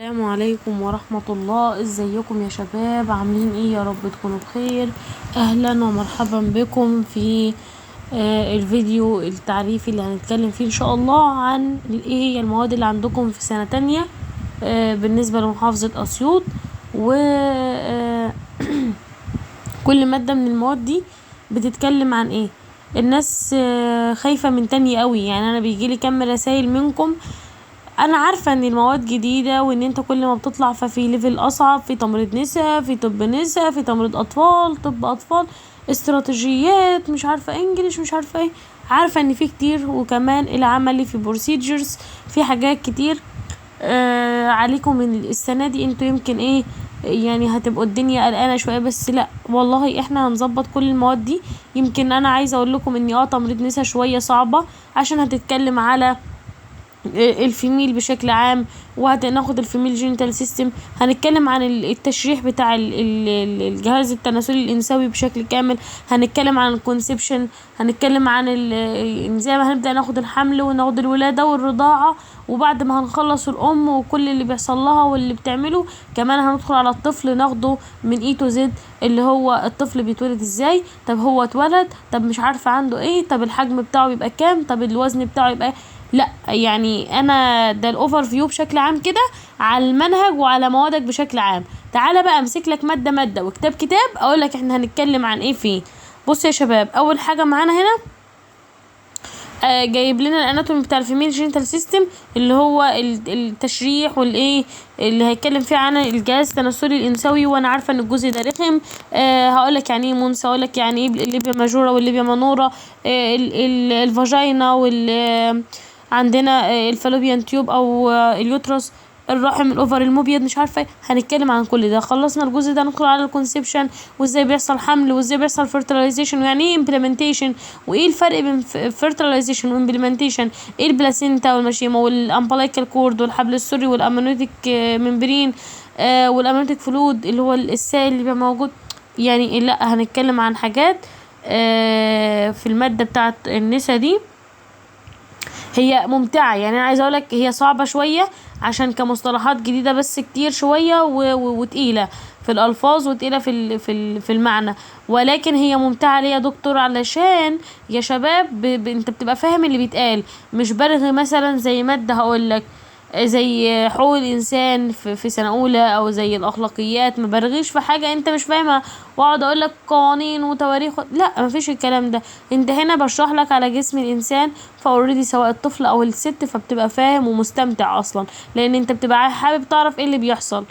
السلام عليكم ورحمة الله. ازيكم يا شباب؟ عاملين ايه؟ يا رب تكونوا بخير. اهلا ومرحبا بكم في الفيديو التعريفي اللي هنتكلم فيه ان شاء الله عن ايه هي المواد اللي عندكم في سنة تانية بالنسبة لمحافظة اسيوط. و كل مادة من المواد دي بتتكلم عن ايه. الناس خايفة من تانية قوي، يعني انا بيجيلي كم رسائل منكم. انا عارفة ان المواد جديدة وان انت كل ما بتطلع ففي ليفل اصعب، في تمريض نساء، في طب نساء، في تمريض اطفال، طب اطفال، استراتيجيات، مش عارفة انجليش، مش عارفة ايه. عارفة ان في كتير، وكمان العملي في بروسيجرز، في حاجات كتير عليكم السنة دي. انتوا يمكن ايه يعني هتبقوا الدنيا قلقانة شوية، بس لا والله احنا هنظبط كل المواد دي. يمكن انا عايزة اقول لكم ان تمريض نساء شوية صعبة عشان هتتكلم على الفيميل بشكل عام، وهناخد الفيميل جينيتال سيستم. هنتكلم عن التشريح بتاع الجهاز التناسلي الانثوي بشكل كامل. هنتكلم عن الكونسبشن، هنتكلم عن زي ما هنبدأ ناخد الحمل وناخد الولادة والرضاعة، وبعد ما هنخلص الام وكل اللي بيحصل لها واللي بتعمله، كمان هندخل على الطفل ناخده من اي تو زد، اللي هو الطفل بيتولد ازاي، طب هو اتولد، طب مش عارفة عنده ايه، طب الحجم بتاعه بيبقى كام، طب الوزن بتاعه يبقى. لا يعني انا ده الاوفر فيو بشكل عام كده على المنهج وعلى موادك بشكل عام. تعالى بقى امسك لك ماده ماده وكتاب كتاب اقول لك احنا هنتكلم عن ايه فيه. بص يا شباب، اول حاجه معانا هنا جايب لنا الاناتومي بتاع الفيميل جينيتال سيستم، اللي هو التشريح والايه اللي هيتكلم فيه عن الجهاز التناسلي الانثوي. وانا عارفه ان الجزء ده رخم. هقول لك يعني ايه منثى، هقول لك يعني ايه الليبيا ماجورا والليبيا منورا، الفاجينا عندنا الفالوبيان تيوب او اليوترس، الرحم، الاوفر، المبيض، مش عارفه. هنتكلم عن كل ده. خلصنا الجزء ده ندخل على الكونسبشن، وازاي بيحصل حمل، وازاي بيحصل فيرتلايزيشن، ويعني ايه امبلمنتيشن، وايه الفرق بين فيرتلايزيشن وامبلمنتيشن، ايه البلاسينتا والمشيمه والامبلايكال كورد والحبل السري والامنيوتيك ممبرين والامنيوتيك فلود اللي هو السائل اللي بيبقى موجود. يعني لا هنتكلم عن حاجات في الماده بتاعه النسا دي هي ممتعة. يعني انا عايزة اقولك هي صعبة شوية عشان كمصطلحات جديدة، بس كتير شوية وتقيلة في الالفاظ، وتقيلة في المعنى، ولكن هي ممتعة ليه يا دكتور؟ علشان يا شباب انت بتبقى فاهم اللي بيتقال، مش برغي مثلا زي مادة هقولك زي حقوق الانسان في سنه اولى، او زي الاخلاقيات. ما برغيش في حاجه انت مش فاهمها واقعد اقول لك قوانين وتواريخ، لا مفيش الكلام ده. انت هنا بشرح لك على جسم الانسان، فاوريدي سواء الطفل او الست، فبتبقى فاهم ومستمتع اصلا، لان انت بتبقى حابب تعرف ايه اللي بيحصل.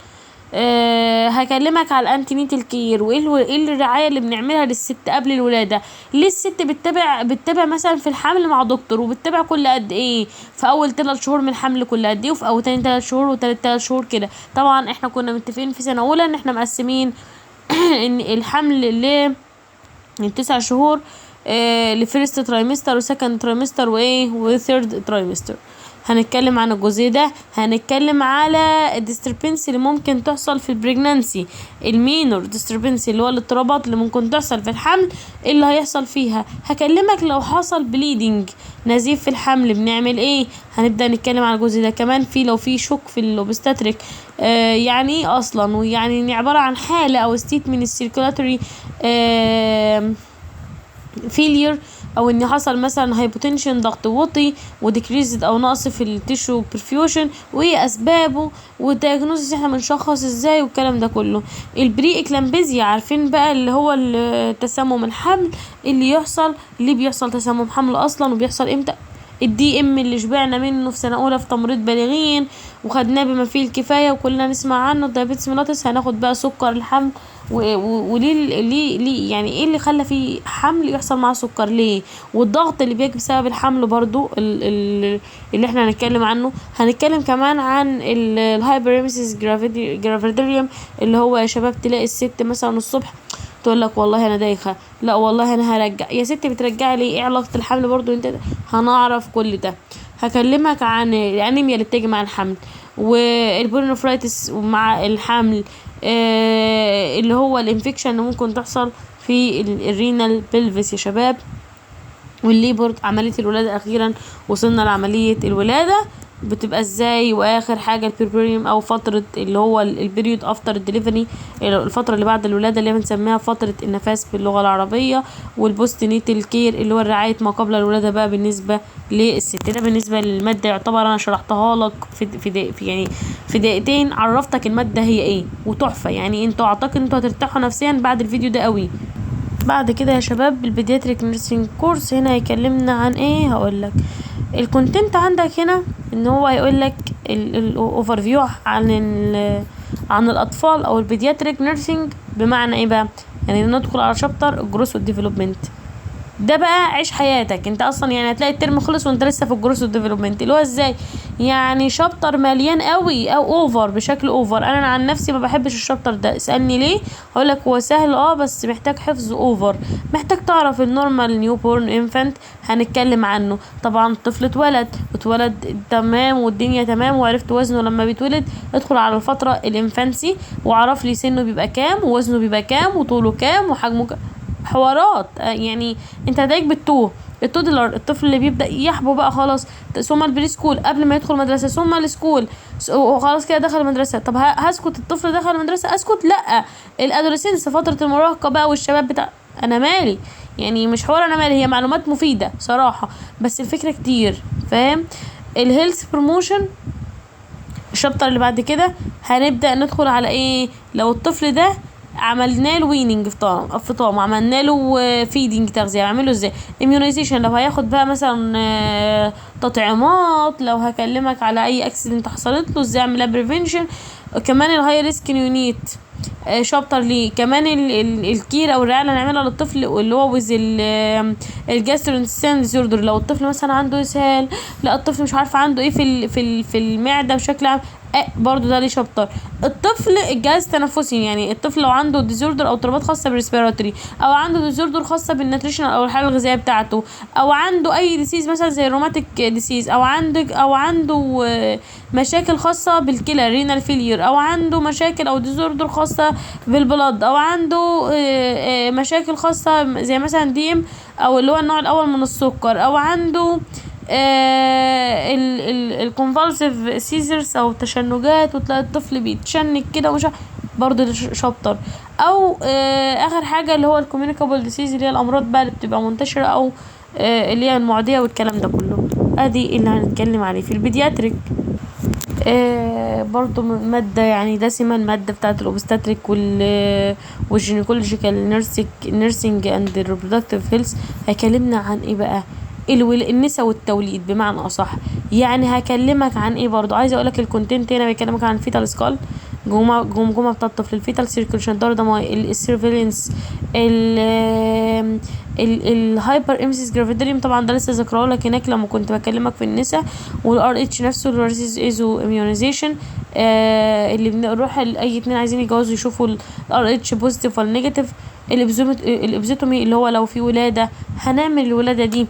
هكلمك على الانتينيتال كير، وايه الرعايه اللي بنعملها للست قبل الولاده. ليه الست بتتابع مثلا في الحمل مع دكتور، وبتتابع كل قد ايه؟ في اول 3 شهور من الحمل كل قد ايه، وفي اول تاني 3 شهور، وتالت 3 شهور كده. طبعا احنا كنا متفقين في سنه اولى ان احنا مقسمين ان الحمل ل من 9 شهور لفيرست ترايمستر وسكند ترايمستر وايه وثيرد ترايمستر. هنتكلم عن الجزء ده. هنتكلم على الديستربنسي اللي ممكن تحصل في البريجنانسي، المينور ديستربنسي اللي هو الاضطرابات اللي ممكن تحصل في الحمل، إيه اللي هيحصل فيها. هكلمك لو حصل بليدنج، نزيف في الحمل، بنعمل ايه. هنبدأ نتكلم عن الجزء ده كمان. لو في شوك في اللوبستاتريك، يعني ايه اصلا، ويعني عبارة عن حالة او ستيت من السيركولاتوري فيلير، او ان حصل مثلا هايبوتنشن ضغط وطي، وديكريزد او نقص في التيشو برفيوشن، وايه اسبابه، والدياجنوزس احنا بنشخص ازاي، والكلام ده كله. البري اكلامبيزيا عارفين بقى اللي هو تسمم الحمل اللي يحصل، ليه بيحصل تسمم حمل اصلا وبيحصل امتى. الدي ام اللي شبعنا منه في سنه اولى في تمريض بالغين وخدناه بما فيه الكفايه وكلنا نسمع عنه، الدايابيتس ميليتس. هناخد بقى سكر الحمل وليه ليه يعني ايه اللي خلى فيه حمل يحصل مع سكر ليه، والضغط اللي بيجي بسبب الحمل برضو اللي احنا هنتكلم عنه. هنتكلم كمان عن الهايبريمسيس جرافيديريوم، اللي هو يا شباب تلاقي الست مثلا الصبح تقول لك والله انا دايخه، لا والله انا هرجع. يا ستي بترجعي ليه؟ ايه علاقه الحمل برضو انت؟ هنعرف كل ده. هكلمك عن الانيميا اللي بتيجي مع الحمل، والبورنوفرايتس مع الحمل، اللي هو الانفكشن اللي ممكن تحصل في الرينال بلفس يا شباب، والليبر عملية الولادة. أخيرا وصلنا لعملية الولادة. بتبقى ازاي. واخر حاجه البربريم او فتره اللي هو البريود افتر الدليفري، الفتره اللي بعد الولاده اللي بنسميها فتره النفاس باللغه العربيه. والبوست نيتال كير اللي هو رعايه ما قبل الولاده بقى بالنسبه للست. ده بالنسبه للماده، يعتبر انا شرحتها لك في دقيقتين، عرفتك الماده هي ايه وتحفه. يعني انتوا اعتقد انتوا هترتاحوا نفسيا بعد الفيديو ده قوي. بعد كده يا شباب البيدياتريك نيرسينج كورس هنا هيكلمنا عن ايه. هقولك الكونتنت عندك هنا ان هو هيقولك الاوفر فيو عن الاطفال او البيدياتريك نيرسينج. بمعنى ايه بقى؟ يعني ندخل على شابتر الجروث والديفلوبمنت. ده بقى عيش حياتك انت اصلا، يعني هتلاقي الترم خلص وانت لسه في الجروث والديفلوبمنت اللي هو ازاي. يعني شابتر مليان قوي او اوفر بشكل اوفر. انا عن نفسي ما بحبش الشابتر ده، اسالني ليه هقولك هو سهل بس محتاج حفظ اوفر. محتاج تعرف النورمال نيو بورن انفانت، هنتكلم عنه. طبعا الطفل اتولد تمام والدنيا تمام وعرفت وزنه لما بيتولد، ادخل على الفتره الانفانسي وعرف لي سنه بيبقى كام ووزنه بيبقى كام وطوله كام وحجمه حوارات. يعني انت هتلاقيك بالتوه. التودلر الطفل اللي بيبدأ يحبو بقى خلاص، ثم البري سكول قبل ما يدخل مدرسة، ثم السكول وخلاص كده دخل المدرسة. طب هسكت الطفل دخل المدرسة اسكت؟ لا. الادوليسنس فترة المراهقة بقى والشباب بتاع انا مالي، يعني مش حوار انا مالي، هي معلومات مفيدة صراحة بس الفكرة كتير فاهم. الهيلث بروموشن الشابتر اللي بعد كده هنبدأ ندخل على ايه. لو الطفل ده عملنا له ويننج فطام عملنا له فيدنج تغذيه، هعمله ازاي. اميونيزيشن لو هياخد بقى مثلا تطعيمات، لو هكلمك على اي اكسيدنت حصلت له ازاي اعملها بريفنشن. كمان الهاي ريسك يونيت شابتر ليه. كمان الكير او الرعايه اللي هنعملها للطفل اللي هو ويز الجاسترونتستين ديسوردر. لو الطفل مثلا عنده اسهال، لا الطفل مش عارفه عنده ايه في المعده بشكل عام، برضو ده ليه شابتر. الطفل الجهاز التنفسي، يعني الطفل لو عنده ديزوردر او اضطرابات خاصه بالريسبيراتوري، او عنده ديزوردر خاصه بالنيوتريشن او الحاله الغذائيه بتاعته، او عنده اي ديسيز مثلا زي الروماتيك ديسيز، او عنده مشاكل خاصه بالكلى رينال فيلير، او عنده مشاكل او ديزوردر خاصه بالبلد، او عنده مشاكل خاصه زي مثلا ديم او اللي هو النوع الاول من السكر، او عنده الكونفالسيف سيزرز او تشنجات وتلاقي الطفل بيتشنج كده ومش برضه ده شابتر. او اخر حاجه اللي هو الكوميونيكابل ديسيز اللي هي الامراض بقى اللي بتبقى منتشره او اللي هي المعديه والكلام ده كله. ادي اللي هنتكلم عليه في البيدياتريك. برضو مادة يعني دسمة، المادة بتاعت الأوبستاتريك والجينيكولوجيكال نيرسينج اند الريبرودكتيف هيلث. هيكلمنا عن ايه بقى؟ النساء والتوليد بمعنى اصح. يعني هكلمك عن ايه برضو، عايزه اقولك الكونتنت هنا بيكلمك عن الفيتال سكال، جمجمه بتاع الطفل، الفيتال سيركيوليشن الدورة الدموية، السيرفيلنس، الهايبر امسيس جرافيدريم طبعا ده لسه ذكره لك هناك لما كنت بكلمك في النساء، والار اتش نفسه الريسيز ايزو اميونيزيشن. اللي بنروح اي اتنين عايزين يتجوزوا يشوفوا الار اتش بوزيتيف ولا نيجاتيف. الابزيتومي اللي هو لو في ولاده هنعمل الولاده دي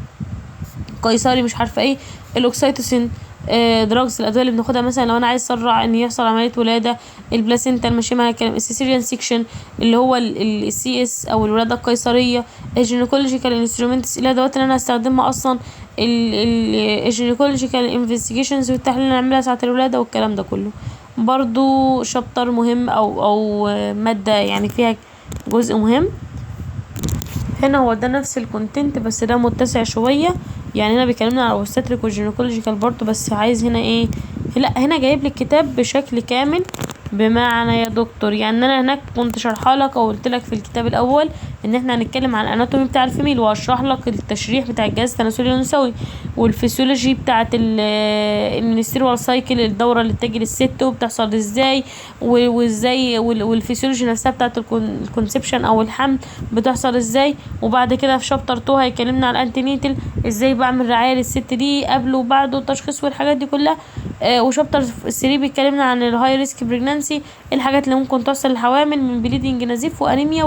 قيصري مش عارفه ايه. الاوكسيتوسين دراجز الادويه اللي بناخدها مثلا لو انا عايز اسرع ان يحصل عمليه ولاده. البلاسينتا الماشيه مع الكلام. السيسيريان سيكشن اللي هو السي اس او الولاده القيصريه. الجينيكولوجيكال انسترومنتس الادوات اللي انا هستخدمها اصلا. الجينيكولوجيكال انفستيجيشنز والتحليل اللي نعملها ساعه الولاده والكلام ده كله. برضو شابتر مهم او ماده يعني فيها جزء مهم. هنا هو ده نفس الكونتنت بس ده متسع شويه، يعني هنا بيكلمنا على الاوبستاتريك والجينيكولوجيكال برضو، بس عايز هنا ايه، لا هنا جايب لي الكتاب بشكل كامل. بمعنى يا دكتور يعني انا هناك كنت شرحها لك او قلت لك في الكتاب الاول ان احنا هنتكلم عن الاناتومي بتاع الفيميل، واشرح لك التشريح بتاع الجهاز التناسلي الانثوي، والفسيولوجي بتاعه المينستيريال سايكل الدوره اللي بتجي للست وبتحصل ازاي، وازاي والفسيولوجي نفسها بتاعه الكونسبشن او الحمل بتحصل ازاي. وبعد كده في شابتر 2 هيكلمنا على الانتينيتال، ازاي بعمل رعايه للست دي قبل وبعد والتشخيص والحاجات دي كلها. وشابتر 3 بيتكلمنا عن الهاي ريسك بريجنانسي، الحاجات اللي ممكن تحصل للحوامل من بليدنج نزيف وانيميا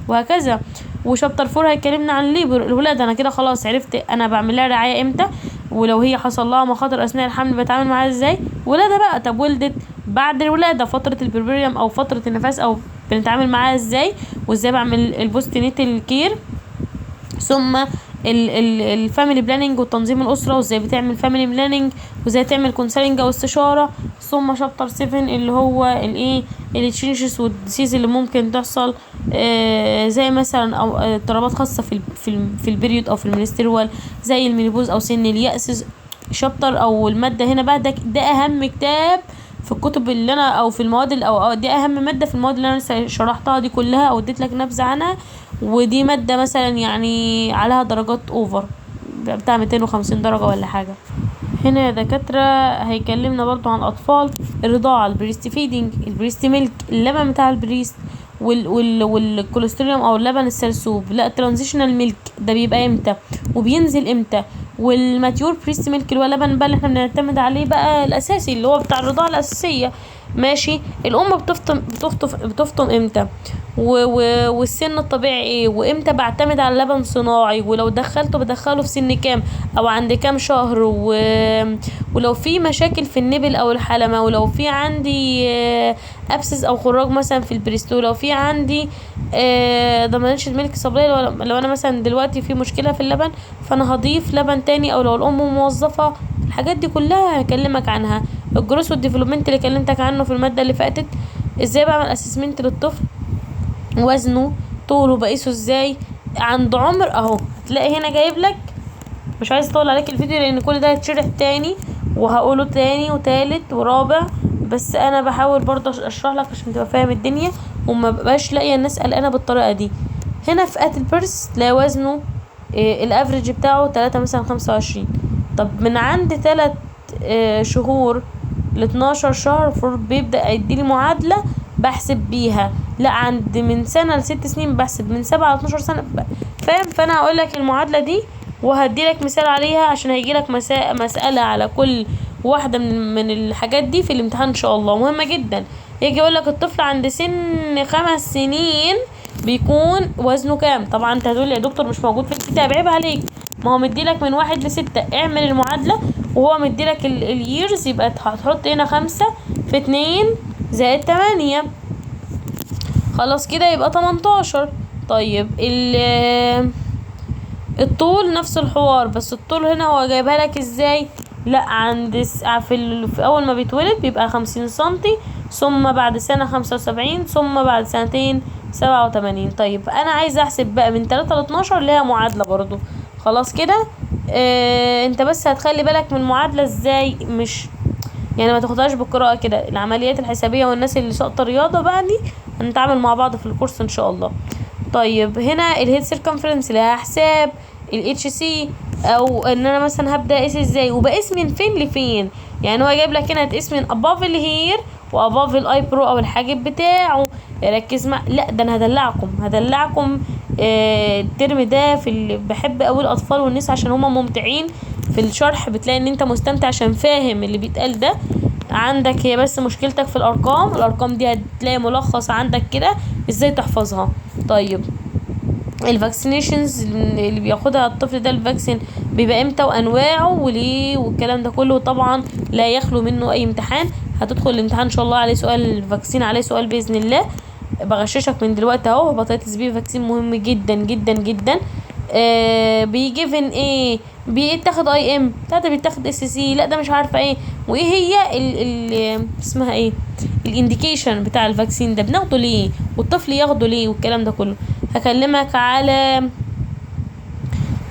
وهكذا. وشابتر 4 هيكلمنا عن الليبر الولاده. انا كده خلاص عرفت انا بعمل لها رعايه امتى، ولو هي حصل لها مخاطر اثناء الحمل بتعامل معاها ازاي. ولاده بقى، طب ولدت بعد الولاده فتره البربريم او فتره النفاس او بنتعامل معاها ازاي، وازاي بعمل البوست نيتال كير. ثم الفاميلي بلاننج وتنظيم الاسره، وازاي بتعمل فاميلي بلاننج، وازاي تعمل كونسلنج او استشاره. ثم شابتر 7 اللي هو الايه التشينجز والديسيز اللي ممكن تحصل، زي مثلا او اضطرابات خاصه في البريود او في المنسترول، زي المينيبوز او سن اليأس. شابتر او الماده هنا بقى ده اهم كتاب في الكتب اللي انا او في المواد او دي اهم ماده في المواد اللي انا لسه شرحتها دي كلها او اديت لك نبذه عنها. ودي ماده مثلا يعني عليها درجات اوفر بتاع 250 درجه ولا حاجه. هنا يا دكاتره هيكلمنا برضو عن اطفال الرضاعه، البريست فيدنج، البريست ميلك، اللبن بتاع البريست، والكوليسترول او اللبن السرسوب. لا ترانزيشنال ميلك ده بيبقى امتى وبينزل امتى، والماتيور بريست ميلك اللي هو لبن بقى اللي احنا بنعتمد عليه بقى الاساسي اللي هو بتاع الرضاعه الاساسيه. ماشي. الام بتفطم امتى، والسن الطبيعي ايه، وامتى بعتمد على لبن صناعي، ولو دخلته بدخله في سن كام او عند كام شهر، ولو في مشاكل في النبل او الحلمه، ولو في عندي ابسس او خراج مثلا في البريستو، لو في عندي ضمانش الميلك سبلاي، لو انا مثلا دلوقتي في مشكله في اللبن فانا هضيف لبن تاني، او لو الام موظفه. الحاجات دي كلها هكلمك عنها. الجروس والديفلوبمنت اللي كلمتك عنه في الماده اللي فاتت. ازاي بعمل اسسمنت للطفل، وزنه، طوله بقيسه ازاي عند عمر. اهو هتلاقي هنا جايب لك، مش عايز اطول عليك الفيديو لان كل ده هيتشرح تاني وهقوله تاني وتالت ورابع، بس انا بحاول برضه اشرح لك عشان تبقى فاهم الدنيا وما بقاش لاقيه الناس قلقانه بالطريقه دي. هنا في فئه البرس تلاقي وزنه الافريج بتاعه 3 مثلا 25. طب من عند 3 شهور ل 12 شهر بيبدأ يديلي معادلة بحسب بيها. لا عند من سنة ل6 سنين بحسب من 7 ل 12 سنة. فاهم؟ فانا هقول لك المعادلة دي وهدي لك مثال عليها عشان هيجي لك مسألة على كل واحدة من الحاجات دي في الامتحان ان شاء الله، مهمة جدا. يجي يقول لك الطفل عند سن 5 سنين بيكون وزنه كام. طبعا انت هتقول لي يا دكتور مش موجود في الكتاب، عيب عليك، ما هو مديلك من 1 ل6. اعمل المعادلة وهو مديلك الييرز، يبقى هتحط هنا 5 في 2 زائد 8. خلاص كده يبقى 18. طيب الطول نفس الحوار، بس الطول هنا هو جايبها لك ازاي؟ لا عند في اول ما بيتولد بيبقى 50 سنتي، ثم بعد سنة 75، ثم بعد سنتين 87. طيب انا عايزه احسب بقى من 3 ل 12 ليها معادلة برضو. خلاص كده انت بس هتخلي بالك من المعادلة ازاي، مش يعني ما تاخدهاش بالقراءة كده. العمليات الحسابية والناس اللي ساقطة رياضة بقى دي هنتعامل مع بعض في الكورس ان شاء الله. طيب هنا الهيد سيركمفرنس لها حساب، الاتش سي، او ان انا مثلا هبدا اقيس ازاي وبقيس من فين لفين. يعني هو جايب لك هنا هتقيس من اباف الهير واباف الاي برو او الحاجب بتاعه. ركز مع، لا ده انا هدلعكم الترم ده بحب قوي الاطفال والناس عشان هما ممتعين في الشرح، بتلاقي ان انت مستمتع عشان فاهم اللي بيتقال ده. عندك هي بس مشكلتك في الارقام دي هتلاقي ملخص عندك كده ازاي تحفظها. طيب الفاكسينيشنز اللي بياخدها الطفل ده، الفاكسين بيبقى امتى وانواعه وليه والكلام ده كله، طبعا لا يخلو منه اي امتحان. هتدخل الامتحان ان شاء الله عليه سؤال الفاكسين، عليه سؤال باذن الله. بغششك من دلوقتي اهو، هيباتيتس بي فاكسين مهم جدا جدا جدا. بيجيفن ايه، بيتاخد اي ام، لا ده بيتاخد اس سي، لا ده مش عارفه ايه، وايه هي ال اسمها ايه الانديكيشن بتاع الفاكسين ده، بناخده ليه والطفل ياخده ليه والكلام ده كله. هكلمك على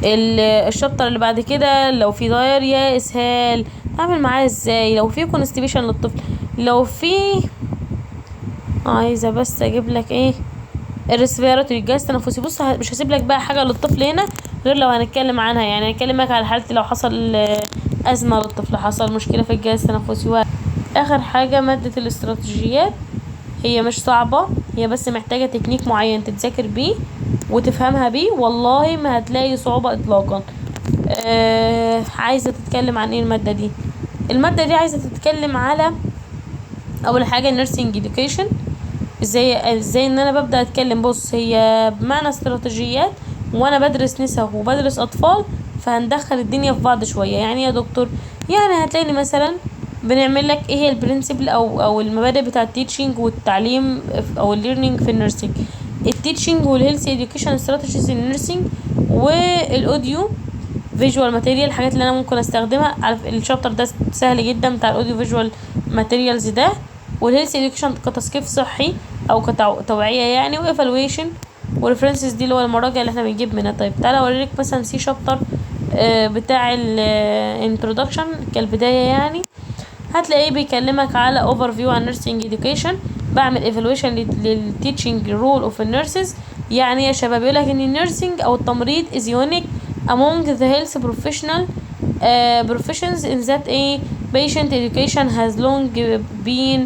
الشابتر اللي بعد كده. لو في دايريا اسهال تعمل معاه ازاي، لو في كونستيبيشن للطفل، لو في عايزه بس اجيب لك ايه الريسبيراتوري الجهاز التنفسي. بص مش هسيب لك بقى حاجه للطفل هنا غير لو هنتكلم عنها، يعني هكلمك على حالتي لو حصل ازمه للطفل، حصل مشكله في الجهاز التنفسي. اخر حاجه ماده الاستراتيجيات، هي مش صعبه، هي بس محتاجه تكنيك معين تتذاكر بيه وتفهمها بيه، والله ما هتلاقي صعوبه اطلاقا. عايزه تتكلم عن ايه الماده دي عايزه تتكلم على اول حاجه نيرسينج اديوكيشن. ازاي ان انا ببدا اتكلم. بص هي بمعنى استراتيجيات وانا بدرس نساء وبدرس اطفال، فهندخل الدنيا في بعض شويه. يعني يا دكتور يعني هتلاقيني مثلا بنعمل لك ايه هي البرنسبل او المبادئ بتاع التيتشنج والتعليم او الليرنينج في النيرسينج. التيتشنج والهيلث اديوكيشن استراتيجيز النيرسينج، والاوديو فيجوال ماتيريال، الحاجات اللي انا ممكن استخدمها. على الشابتر ده سهل جدا بتاع الاوديو فيجوال ماتيريالز ده. والهيلث اديوكيشن كتثقيف صحي او كتوعيه يعني، وايفالويشن وريفرنسز دي اللي هو المراجع اللي احنا بنجيب منها. طيب تعالى اوريك مثلا سي شابتر بتاع الانترودكشن كالبدايه يعني. هتلاقيه بيكلمك على اوفر فيو عن نيرسينج اديوكيشن، بعمل ايفالويشن للتيتشنج رول اوف النيرسز. يعني يا شباب يقول لك ان النيرسينج او التمريض is unique among the health professions in that a patient education has long been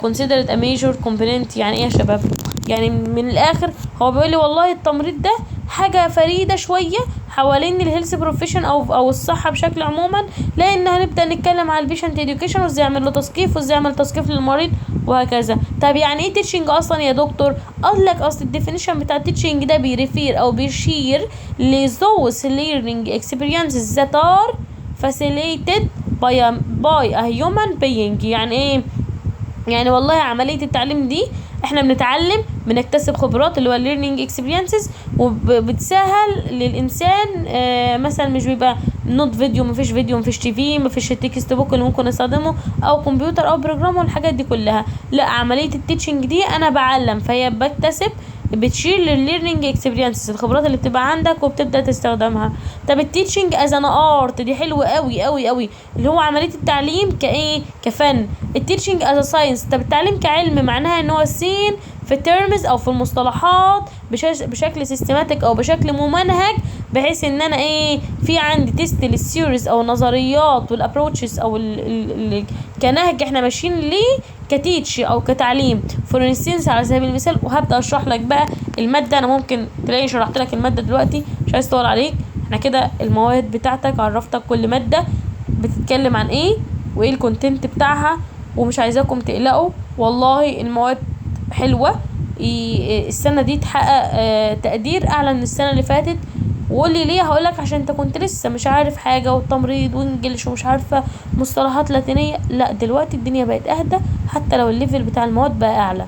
considered a major component. يعني ايه يا شباب؟ يعني من الاخر هو بيقول لي والله التمريض ده حاجه فريده شويه حوالين الهيلث بروفيشن او الصحه بشكل عموما، لان هنبدا نتكلم على البيشنت اديوكيشن وازاي يعمل له تثقيف وازاي يعمل تثقيف للمريض وهكذا. طب يعني ايه تيتشنج اصلا يا دكتور؟ قال لك اصل الديفينيشن بتاع التيتشنج ده بيريفير او بيشير لthose learning experiences that are facilitated by a human being. يعني ايه؟ يعني والله عملية التعليم دي احنا بنتعلم بنكتسب خبرات اللي هو learning experiences، وبتسهل للإنسان مثلا مش بيبقى نوت فيديو، مفيش فيديو، مفيش تي في، مفيش التكست بوك اللي ممكن استخدمه او كمبيوتر او بروجرام والحاجات دي كلها. لا، عملية التيتشنج دي انا بعلم، فهي بكتسب، بتشير للليرنينج اكسبيرينسز الخبرات اللي بتبقى عندك وبتبدا تستخدمها. طب التيتشنج از ان ارت دي حلوه قوي قوي قوي، اللي هو عمليه التعليم كايه؟ كفن. التيتشنج از ساينس، طب التعليم كعلم معناها ان هو سين في تيرمز او في المصطلحات بشكل سيستماتيك او بشكل ممنهج، بحيث ان انا ايه في عندي تيست للسيريز او النظريات والابروتشز او كنهج احنا ماشيين ليه كتيتش او كتعليم. فور انستنس على سبيل المثال، وهبدا اشرح لك بقى الماده. انا ممكن تلاقي شرحت لك الماده دلوقتي، مش عايز اطول عليك. احنا كده المواد بتاعتك عرفتك كل ماده بتتكلم عن ايه وايه الكونتنت بتاعها، ومش عايزاكم تقلقوا والله المواد حلوه. السنه دي تحقق تقدير اعلى من السنه اللي فاتت. وقول لي ليه؟ هقولك عشان انت كنت لسه مش عارف حاجه، والتمريض وانجلش ومش عارفه مصطلحات لاتينيه. لا دلوقتي الدنيا بقت اهدى، حتى لو الليفل بتاع المواد بقى اعلى.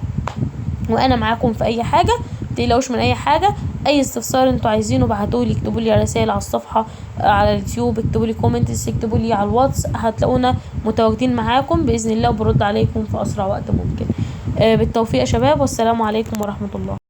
وانا معاكم في اي حاجه، متقلقوش من اي حاجه. اي استفسار انتوا عايزينه ابعتولي، اكتبولي رسائل على الصفحه على اليوتيوب، اكتبولي كومنتس، اكتبولي على الواتس، هتلاقونا متواجدين معاكم باذن الله وبرد عليكم في اسرع وقت ممكن. بالتوفيق يا شباب، والسلام عليكم ورحمه الله.